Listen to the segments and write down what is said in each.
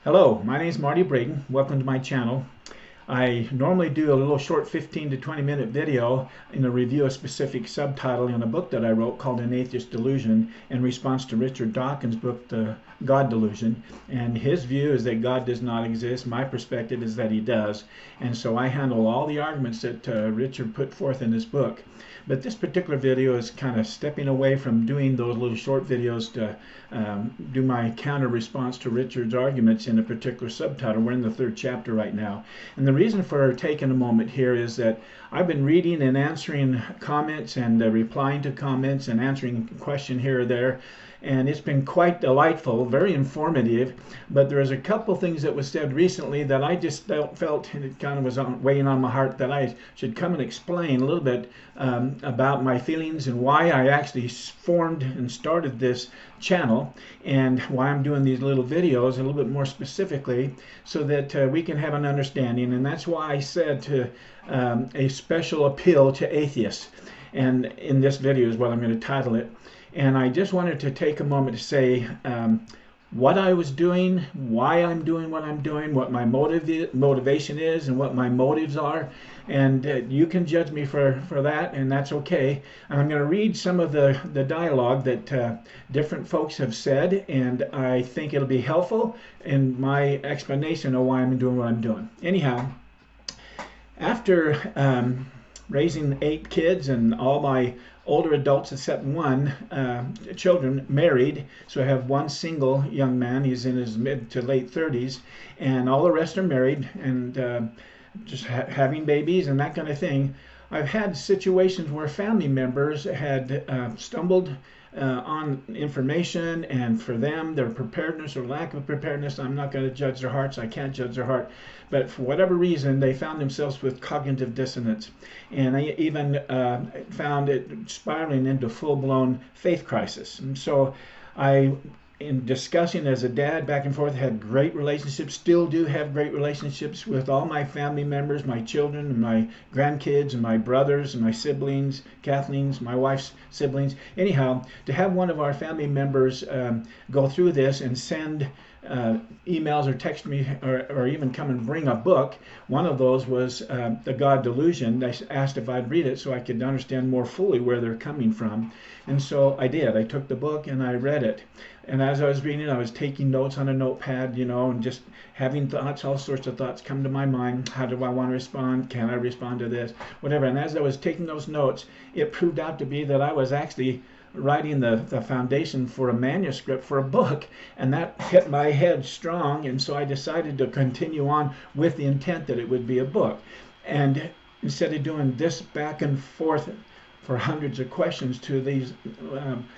Hello, my name is Marty Braden. Welcome to my channel. I normally do a little short 15 to 20 minute video in a review of a specific subtitle in a book that I wrote called An Atheist Delusion in response to Richard Dawkins' book, The God Delusion. And his view is that God does not exist. My perspective is that he does. And so I handle all the arguments that Richard put forth in his book. But this particular video is kind of stepping away from doing those little short videos to do my counter response to Richard's arguments in a particular subtitle. We're in the third chapter right now. And the reason for taking a moment here is that I've been reading and answering comments and replying to comments and answering a question here or there. And it's been quite delightful, very informative, but there's a couple things that was said recently that I just felt it kind of was weighing on my heart that I should come and explain a little bit about my feelings and why I actually formed and started this channel and why I'm doing these little videos a little bit more specifically so that we can have an understanding. And that's why I said to a special appeal to atheists, and in this video is what I'm going to title it. And I just wanted to take a moment to say what I was doing, why I'm doing what I'm doing, what my motivation is, and what my motives are. And you can judge me for that, and that's okay. And I'm going to read some of the dialogue that different folks have said, and I think it'll be helpful in my explanation of why I'm doing what I'm doing. Anyhow, after raising 8 kids and all my older adults except one children married, so I have one single young man. He's in his mid to late 30s, and all the rest are married and just having babies and that kind of thing. I've had situations where family members had stumbled on information, and for them, their preparedness or lack of preparedness, I'm not going to judge their hearts. I can't judge their heart. But for whatever reason, they found themselves with cognitive dissonance. And I even found it spiraling into full-blown faith crisis. And so in discussing as a dad back and forth, had great relationships, still do have great relationships with all my family members, my children and my grandkids and my brothers and my siblings, Kathleen's, my wife's siblings. Anyhow, to have one of our family members go through this and send emails or text me or even come and bring a book. One of those was The God Delusion. They asked if I'd read it so I could understand more fully where they're coming from. And so I did. I took the book and I read it. And as I was reading, I was taking notes on a notepad, you know, and just having thoughts, all sorts of thoughts come to my mind. How do I want to respond? Can I respond to this? Whatever. And as I was taking those notes, it proved out to be that I was actually writing the foundation for a manuscript for a book, and that hit my head strong. And so I decided to continue on with the intent that it would be a book. And instead of doing this back and forth for hundreds of questions to these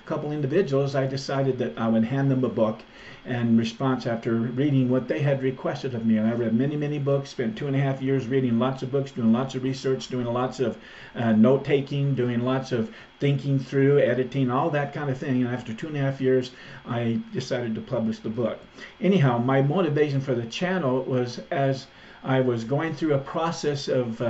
couple individuals, I decided that I would hand them a book in response after reading what they had requested of me. And I read many books, spent 2.5 years reading lots of books, doing lots of research, doing lots of note-taking, doing lots of thinking through, editing, all that kind of thing. And after 2.5 years, I decided to publish the book. Anyhow, my motivation for the channel was as I was going through a process of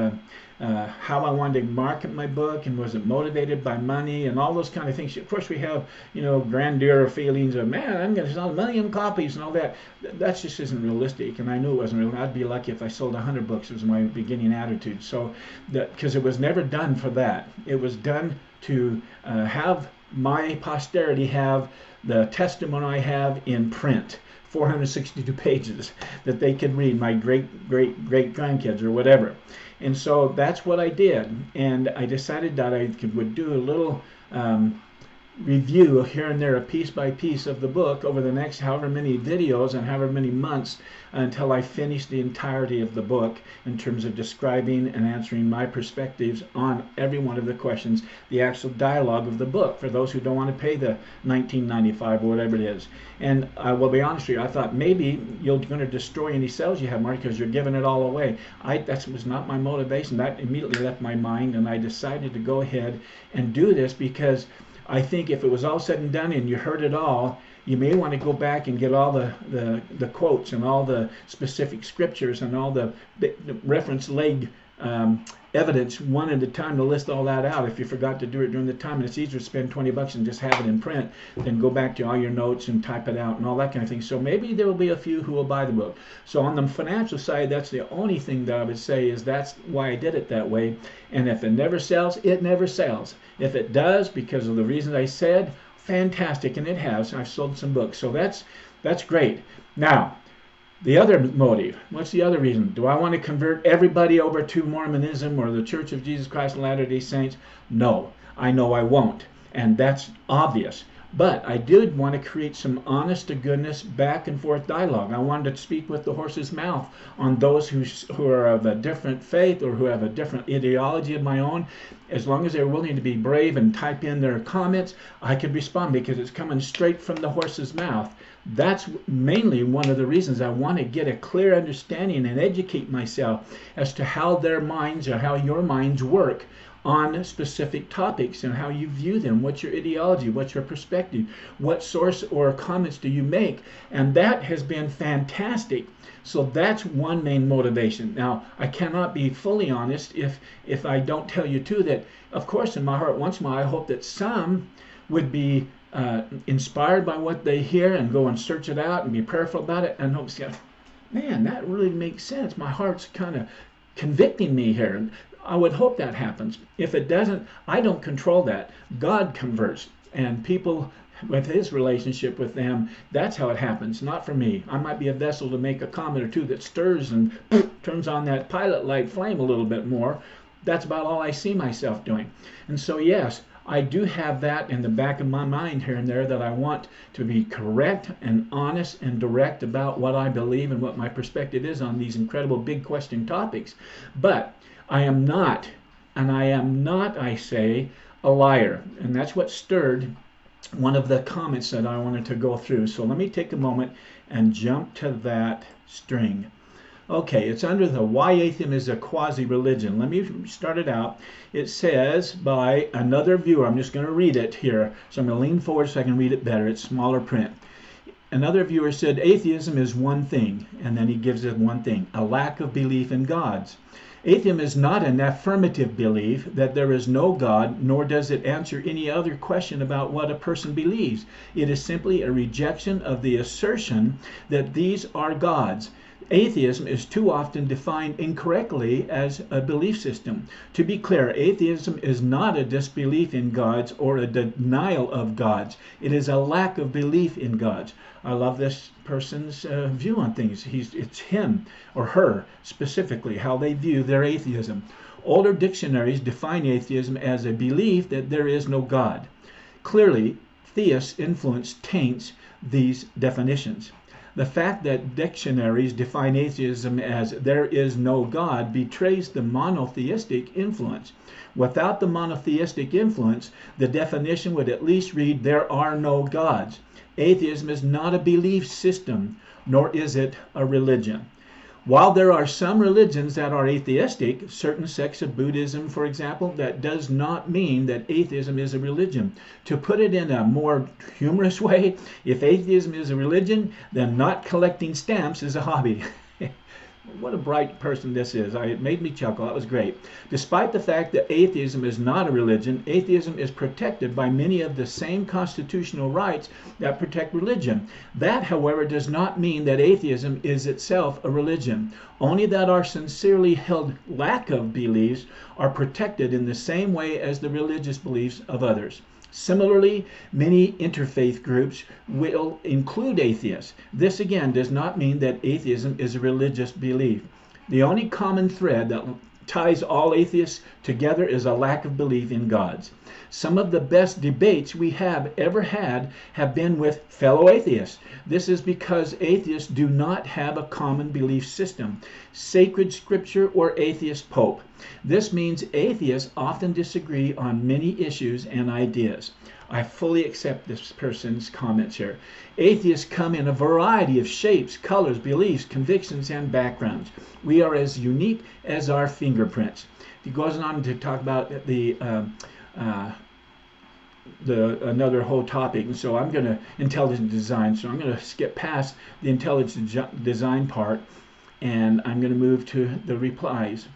how I wanted to market my book, and was it motivated by money and all those kind of things. Of course, we have, you know, grandeur feelings of, man, I'm going to sell 1 million copies and all that. That just isn't realistic, and I knew it wasn't real. I'd be lucky if I sold 100 books. It was my beginning attitude. So, because it was never done for that. It was done to have my posterity have the testimony I have in print. 462 pages that they could read, my great grandkids or whatever. And so that's what I did. And I decided that I would do a little review here and there, a piece by piece of the book over the next however many videos and however many months until I finished the entirety of the book in terms of describing and answering my perspectives on every one of the questions, the actual dialogue of the book, for those who don't want to pay the $19.95 or whatever it is. And I will be honest with you, I thought maybe you're going to destroy any sales you have, Mark, because you're giving it all away. That was not my motivation. That immediately left my mind, and I decided to go ahead and do this because I think if it was all said and done and you heard it all, you may want to go back and get all the quotes and all the specific scriptures and all the reference leg evidence one at a time to list all that out if you forgot to do it during the time. And it's easier to spend $20 and just have it in print than go back to all your notes and type it out and all that kind of thing. So maybe there will be a few who will buy the book. So on the financial side, that's the only thing that I would say is that's why I did it that way. And if it never sells, it never sells. If it does, because of the reasons I said, fantastic, and it has. I've sold some books, so that's great. Now, the other motive, what's the other reason? Do I want to convert everybody over to Mormonism or the Church of Jesus Christ of Latter-day Saints? No, I know I won't, and that's obvious. But I did want to create some honest to goodness back and forth dialogue. I wanted to speak with the horse's mouth on those who are of a different faith or who have a different ideology of my own. As long as they're willing to be brave and type in their comments, I could respond because it's coming straight from the horse's mouth. That's mainly one of the reasons I want to get a clear understanding and educate myself as to how their minds or how your minds work on specific topics and how you view them. What's your ideology? What's your perspective? What source or comments do you make? And that has been fantastic. So that's one main motivation. Now, I cannot be fully honest if I don't tell you too that, of course, in my heart, once in a while, I hope that some would be inspired by what they hear and go and search it out and be prayerful about it and hope, man, that really makes sense. My heart's kind of convicting me here. I would hope that happens. If it doesn't, I don't control that. God converts, and people with his relationship with them, that's how it happens, not for me. I might be a vessel to make a comment or two that stirs and turns on that pilot light flame a little bit more. That's about all I see myself doing. And so yes, I do have that in the back of my mind here and there, that I want to be correct and honest and direct about what I believe and what my perspective is on these incredible big question topics. But I am not, I say, a liar. And that's what stirred one of the comments that I wanted to go through. So let me take a moment and jump to that string. Okay, it's under the Why Atheism is a Quasi-Religion. Let me start it out. It says by another viewer, I'm just going to read it here. So I'm going to lean forward so I can read it better. It's smaller print. Another viewer said, atheism is one thing, and then he gives it one thing, a lack of belief in gods. Atheism is not an affirmative belief that there is no God, nor does it answer any other question about what a person believes. It is simply a rejection of the assertion that these are gods. Atheism is too often defined incorrectly as a belief system. To be clear, atheism is not a disbelief in gods or a denial of gods. It is a lack of belief in gods. I love this person's view on things. It's him or her specifically, how they view their atheism. Older dictionaries define atheism as a belief that there is no God. Clearly, theist influence taints these definitions. The fact that dictionaries define atheism as there is no God betrays the monotheistic influence. Without the monotheistic influence, the definition would at least read there are no gods. Atheism is not a belief system, nor is it a religion. While there are some religions that are atheistic, certain sects of Buddhism, for example, that does not mean that atheism is a religion. To put it in a more humorous way, if atheism is a religion, then not collecting stamps is a hobby. What a bright person this is. It made me chuckle. That was great. Despite the fact that atheism is not a religion, atheism is protected by many of the same constitutional rights that protect religion. That, however, does not mean that atheism is itself a religion. Only that our sincerely held lack of beliefs are protected in the same way as the religious beliefs of others. Similarly, many interfaith groups will include atheists. This again does not mean that atheism is a religious belief. The only common thread that ties all atheists together is a lack of belief in gods. Some of the best debates we have ever had have been with fellow atheists. This is because atheists do not have a common belief system, sacred scripture, or atheist pope. This means atheists often disagree on many issues and ideas. I fully accept this person's comments here. Atheists come in a variety of shapes, colors, beliefs, convictions, and backgrounds. We are as unique as our fingerprints. He goes on to talk about another whole topic, and so I'm going to intelligent design. So I'm going to skip past the intelligent design part, and I'm going to move to the replies.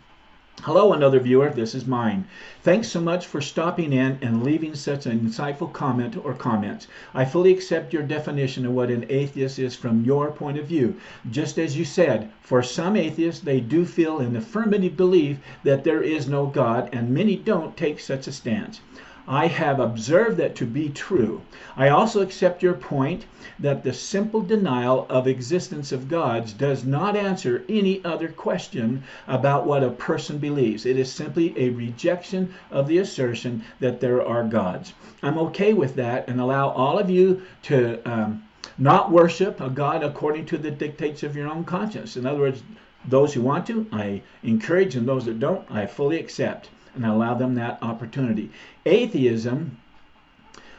Hello, another viewer. This is mine. Thanks so much for stopping in and leaving such an insightful comment or comments. I fully accept your definition of what an atheist is from your point of view. Just as you said, for some atheists, they do feel an affirmative belief that there is no God, and many don't take such a stance. I have observed that to be true. I also accept your point that the simple denial of existence of gods does not answer any other question about what a person believes. It is simply a rejection of the assertion that there are gods. I'm okay with that and allow all of you to not worship a God according to the dictates of your own conscience. In other words, those who want to, I encourage, and those that don't, I fully accept and allow them that opportunity. Atheism,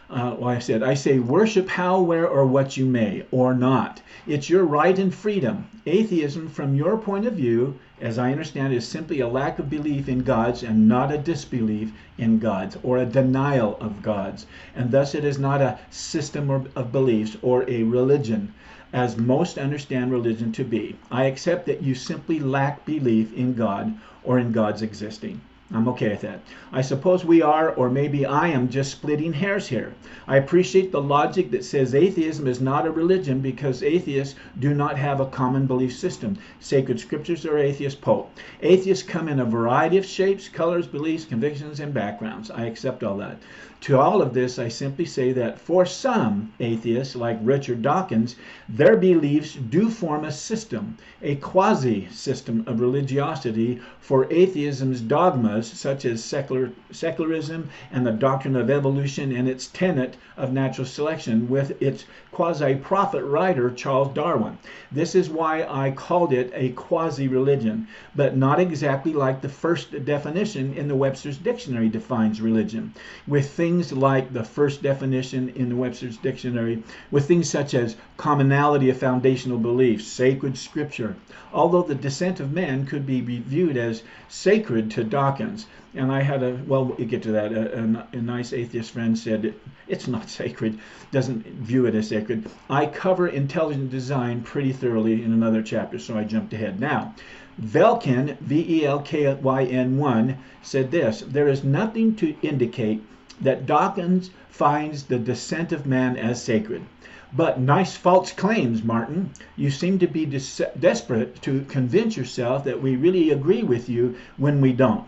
I say worship how, where, or what you may, or not. It's your right and freedom. Atheism, from your point of view, as I understand, is simply a lack of belief in gods and not a disbelief in gods or a denial of gods. And thus it is not a system of beliefs or a religion, as most understand religion to be. I accept that you simply lack belief in God or in God's existing. I'm okay with that. I suppose we are, or maybe I am, just splitting hairs here. I appreciate the logic that says atheism is not a religion because atheists do not have a common belief system. Sacred scriptures or atheist pope. Atheists come in a variety of shapes, colors, beliefs, convictions, and backgrounds. I accept all that. To all of this, I simply say that for some atheists, like Richard Dawkins, their beliefs do form a system, a quasi-system of religiosity for atheism's dogmas, such as secularism and the doctrine of evolution and its tenet of natural selection with its quasi-prophet writer, Charles Darwin. This is why I called it a quasi-religion, but not exactly like the first definition in the Webster's Dictionary defines religion, with things like the first definition in the Webster's Dictionary, with things such as commonality of foundational beliefs, sacred scripture, although the descent of man could be viewed as sacred to Dawkins. And I had we'll get to that, a nice atheist friend said it's not sacred, doesn't view it as sacred. I cover intelligent design pretty thoroughly in another chapter, so I jumped ahead. Now, Velkin, Velkyn 1, said this: there is nothing to indicate that Dawkins finds the descent of man as sacred. But nice false claims, Martin. You seem to be desperate to convince yourself that we really agree with you when we don't.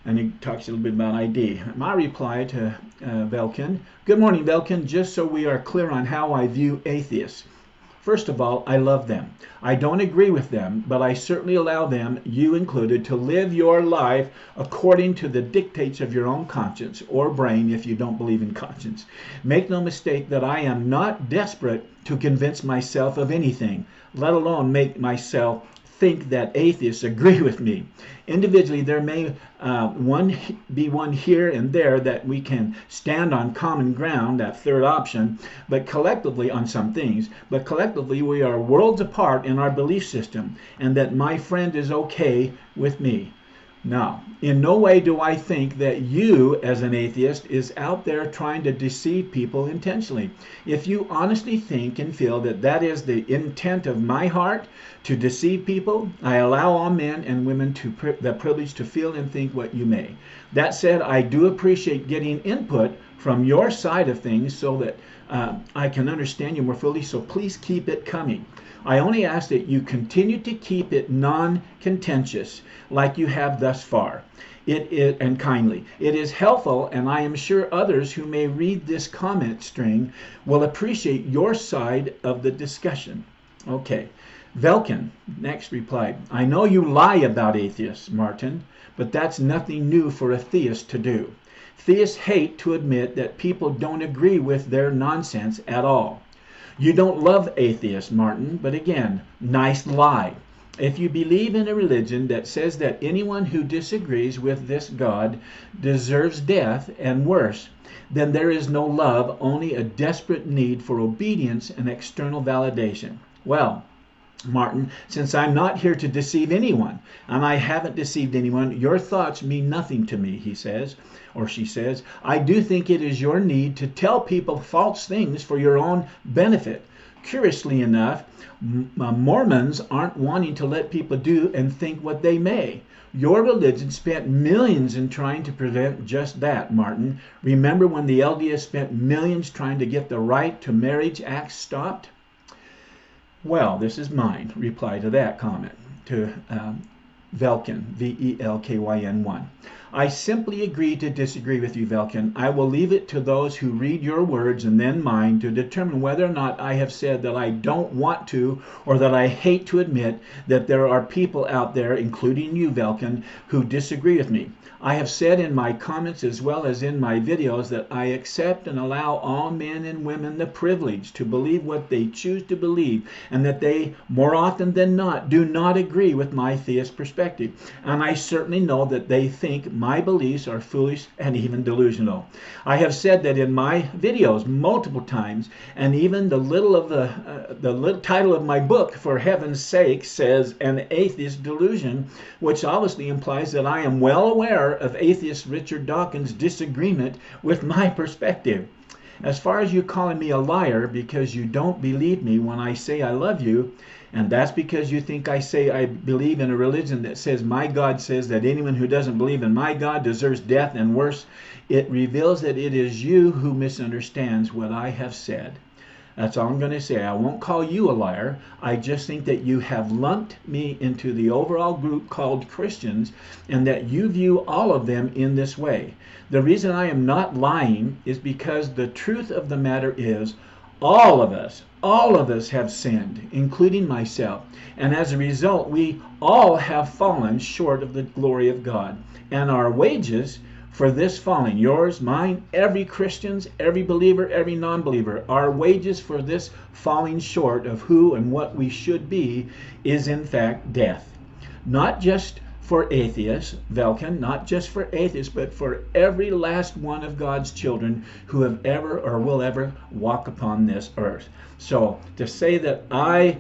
And he talks a little bit about ID. My reply to Velkin: good morning, Velkin. Just so we are clear on how I view atheists. First of all, I love them. I don't agree with them, but I certainly allow them, you included, to live your life according to the dictates of your own conscience, or brain if you don't believe in conscience. Make no mistake that I am not desperate to convince myself of anything, let alone make myself think that atheists agree with me. Individually, there may be one here and there that we can stand on common ground, that third option, but collectively on some things. But collectively, we are worlds apart in our belief system, and that my friend is okay with me. Now, in no way do I think that you, as an atheist, is out there trying to deceive people intentionally. If you honestly think and feel that that is the intent of my heart, to deceive people, I allow all men and women the privilege to feel and think what you may. That said, I do appreciate getting input from your side of things so that I can understand you more fully, so please keep it coming. I only ask that you continue to keep it non-contentious like you have thus far. And kindly. It is helpful, and I am sure others who may read this comment string will appreciate your side of the discussion. Okay. Velkin next replied: I know you lie about atheists, Martin, but that's nothing new for a theist to do. Theists hate to admit that people don't agree with their nonsense at all. You don't love atheists, Martin, but again, nice lie. If you believe in a religion that says that anyone who disagrees with this God deserves death and worse, then there is no love, only a desperate need for obedience and external validation. Well, Martin, since I'm not here to deceive anyone, and I haven't deceived anyone, your thoughts mean nothing to me, he says, or she says. I do think it is your need to tell people false things for your own benefit. Curiously enough, Mormons aren't wanting to let people do and think what they may. Your religion spent millions in trying to prevent just that, Martin. Remember when the LDS spent millions trying to get the Right to Marriage Act stopped? Well, this is mine reply to that comment, to Velkin, Velkyn 1. I simply agree to disagree with you, Velkin. I will leave it to those who read your words and then mine to determine whether or not I have said that I don't want to, or that I hate to admit that there are people out there, including you, Velkin, who disagree with me. I have said in my comments as well as in my videos that I accept and allow all men and women the privilege to believe what they choose to believe, and that they, more often than not, do not agree with my theist perspective. And I certainly know that they think my beliefs are foolish and even delusional. I have said that in my videos multiple times, and even the little title of my book, For Heaven's Sake, says An Atheist Delusion, which obviously implies that I am well aware of atheist Richard Dawkins' disagreement with my perspective. As far as you calling me a liar because you don't believe me when I say I love you, and that's because you think I say I believe in a religion that says my God says that anyone who doesn't believe in my God deserves death and worse, it reveals that it is you who misunderstands what I have said. That's all I'm going to say. I won't call you a liar. I just think that you have lumped me into the overall group called Christians, and that you view all of them in this way. The reason I am not lying is because the truth of the matter is all of us have sinned, including myself. And as a result, we all have fallen short of the glory of God. And our wages for this falling, yours, mine, every Christian's, every believer, every non-believer, our wages for this falling short of who and what we should be is in fact death. Not just for atheists, Velkin, not just for atheists, but for every last one of God's children who have ever or will ever walk upon this earth. So to say that I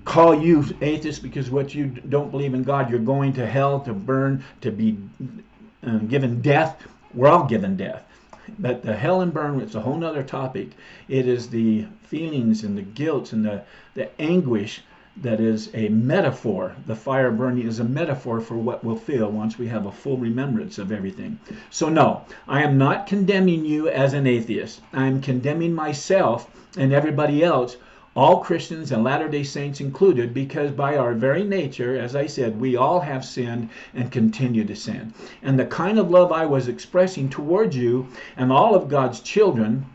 call you atheist because what you don't believe in God, you're going to hell to burn, to be given death, we're all given death. But the hell and burn, it's a whole nother topic. It is the feelings and the guilt and the anguish that is a metaphor. The fire burning is a metaphor for what we'll feel once we have a full remembrance of everything. So no, I am not condemning you as an atheist. I am condemning myself and everybody else, all Christians and Latter-day Saints included, because by our very nature, as I said, we all have sinned and continue to sin. And the kind of love I was expressing towards you and all of God's children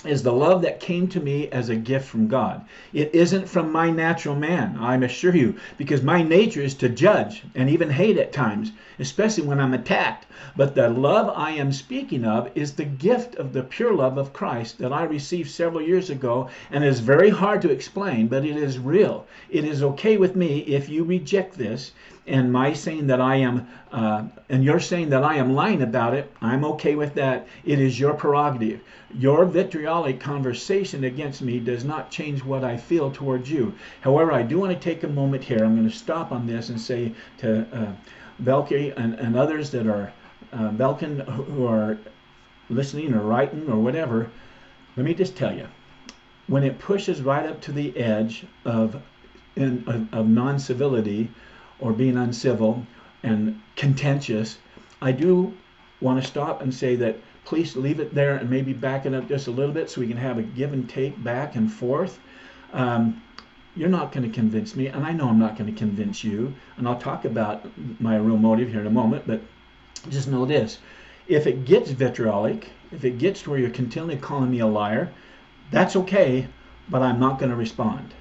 is the love that came to me as a gift from God. It isn't from my natural man, I assure you, because my nature is to judge and even hate at times, especially when I'm attacked. But the love I am speaking of is the gift of the pure love of Christ that I received several years ago, and is very hard to explain, but it is real. It is okay with me if you reject this, and my saying that I am, and you're saying that I am lying about it. I'm okay with that. It is your prerogative. Your vitriolic conversation against me does not change what I feel towards you. However, I do want to take a moment here. I'm going to stop on this and say to Velky and others that are Velkin who are listening or writing or whatever, let me just tell you, when it pushes right up to the edge of non-civility or being uncivil and contentious, I do want to stop and say that please leave it there and maybe back it up just a little bit so we can have a give and take back and forth. You're not going to convince me, and I know I'm not going to convince you, and I'll talk about my real motive here in a moment, but just know this. If it gets vitriolic, if it gets to where you're continually calling me a liar, that's okay, but I'm not going to respond.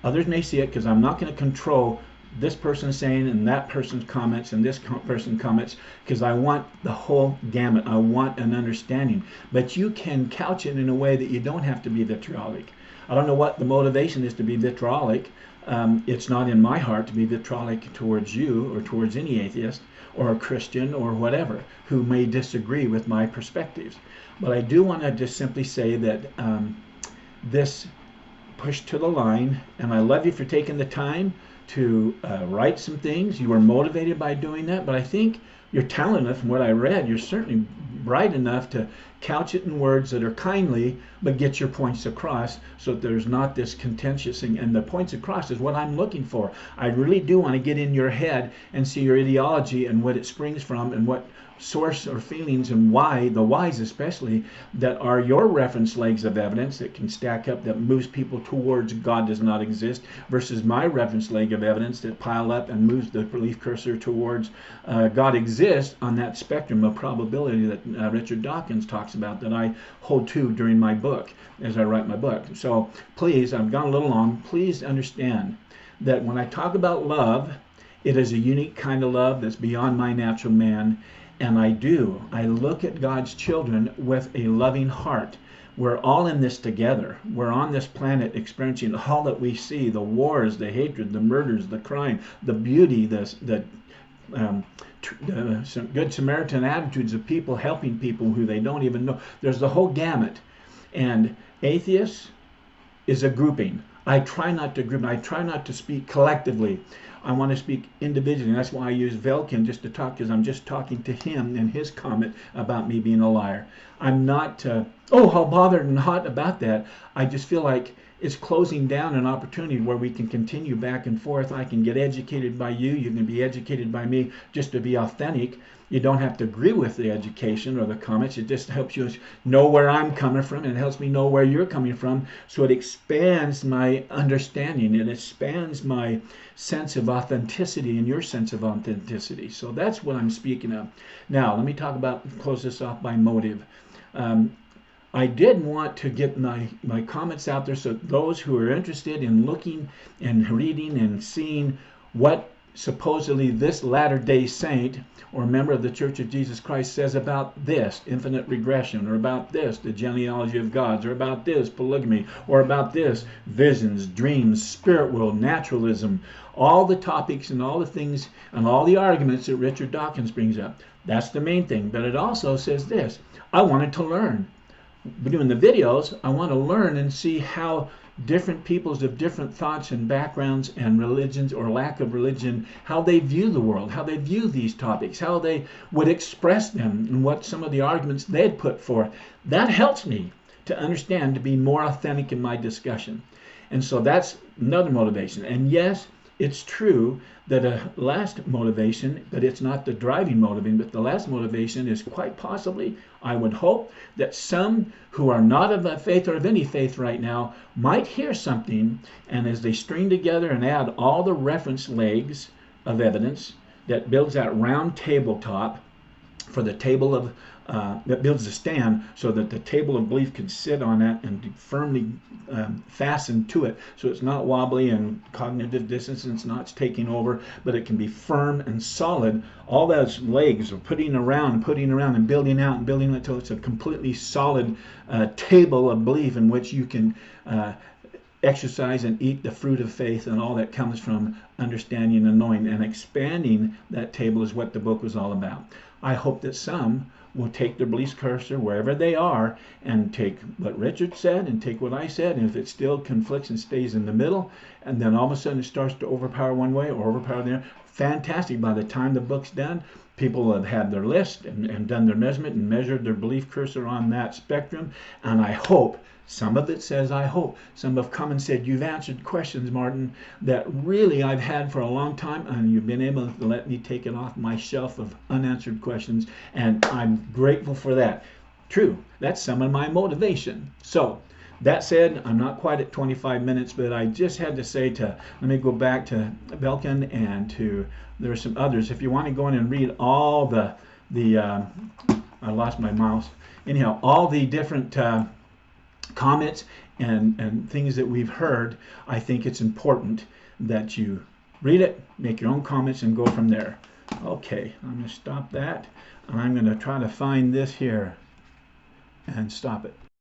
Others may see it because I'm not going to control this person's saying and that person's comments and this person's comments, because I want the whole gamut. I want an understanding. But you can couch it in a way that you don't have to be vitriolic. I don't know what the motivation is to be vitriolic. It's not in my heart to be vitriolic towards you or towards any atheist or a Christian or whatever who may disagree with my perspectives. But I do want to just simply say that this pushed to the line, and I love you for taking the time to write some things. You were motivated by doing that, but I think you're talented enough. From what I read, you're certainly bright enough to couch it in words that are kindly, but get your points across so that there's not this contentious thing. And the points across is what I'm looking for. I really do want to get in your head and see your ideology and what it springs from and what source or feelings and why, the whys especially, that are your reference legs of evidence that can stack up, that moves people towards God does not exist, versus my reference leg of evidence that pile up and moves the belief cursor towards God exists on that spectrum of probability that Richard Dawkins talks about, that I hold to during my book as I write my book. So please, I've gone a little long, please understand that when I talk about love, it is a unique kind of love that's beyond my natural man. And I look at God's children with a loving heart. We're all in this together. We're on this planet experiencing all that we see, the wars, the hatred, the murders, the crime, the beauty, some good Samaritan attitudes of people helping people who they don't even know. There's the whole gamut. And atheists is a grouping. I try not to group. I try not to speak collectively. I want to speak individually. That's why I use Velkin just to talk, because I'm just talking to him and his comment about me being a liar. I'm not, oh, how bothered and hot about that. I just feel like it's closing down an opportunity where we can continue back and forth. I can get educated by you. You can be educated by me, just to be authentic. You don't have to agree with the education or the comments. It just helps you know where I'm coming from, and it helps me know where you're coming from. So it expands my understanding. It expands my sense of authenticity and your sense of authenticity. So that's what I'm speaking of. Now, let me talk about, close this off by motive. I did want to get my comments out there so those who are interested in looking and reading and seeing what supposedly this Latter-day Saint or member of the Church of Jesus Christ says about this, infinite regression, or about this, the genealogy of gods, or about this, polygamy, or about this, visions, dreams, spirit world, naturalism, all the topics and all the things and all the arguments that Richard Dawkins brings up. That's the main thing. But it also says this: I wanted to learn. Doing the videos, I want to learn and see how different peoples of different thoughts and backgrounds and religions or lack of religion, how they view the world, how they view these topics, how they would express them, and what some of the arguments they'd put forth. That helps me to understand, to be more authentic in my discussion. And so that's another motivation. And yes, it's true that a last motivation, but it's not the driving motivation, but the last motivation is quite possibly, I would hope, that some who are not of that faith or of any faith right now might hear something, and as they string together and add all the reference legs of evidence that builds that round tabletop for the table of that builds a stand so that the table of belief can sit on that and firmly fasten to it, so it's not wobbly and cognitive dissonance not taking over, but it can be firm and solid. All those legs are putting around and building out and building until it's a completely solid table of belief in which you can exercise and eat the fruit of faith, and all that comes from understanding and knowing. And expanding that table is what the book was all about. I hope that some will take their belief cursor wherever they are and take what Richard said and take what I said, and if it still conflicts and stays in the middle, and then all of a sudden it starts to overpower one way or overpower the other, fantastic. By the time the book's done, people have had their list and done their measurement and measured their belief cursor on that spectrum, and I hope some of it says, I hope. Some have come and said, you've answered questions, Martin, that really I've had for a long time, and you've been able to let me take it off my shelf of unanswered questions, and I'm grateful for that. True, that's some of my motivation. So, that said, I'm not quite at 25 minutes, but I just had to say let me go back to Belkin and there are some others. If you want to go in and read all I lost my mouse. Anyhow, all the different comments and things that we've heard, I think it's important that you read it, make your own comments, and go from there. Okay, I'm going to stop that, and I'm going to try to find this here and stop it.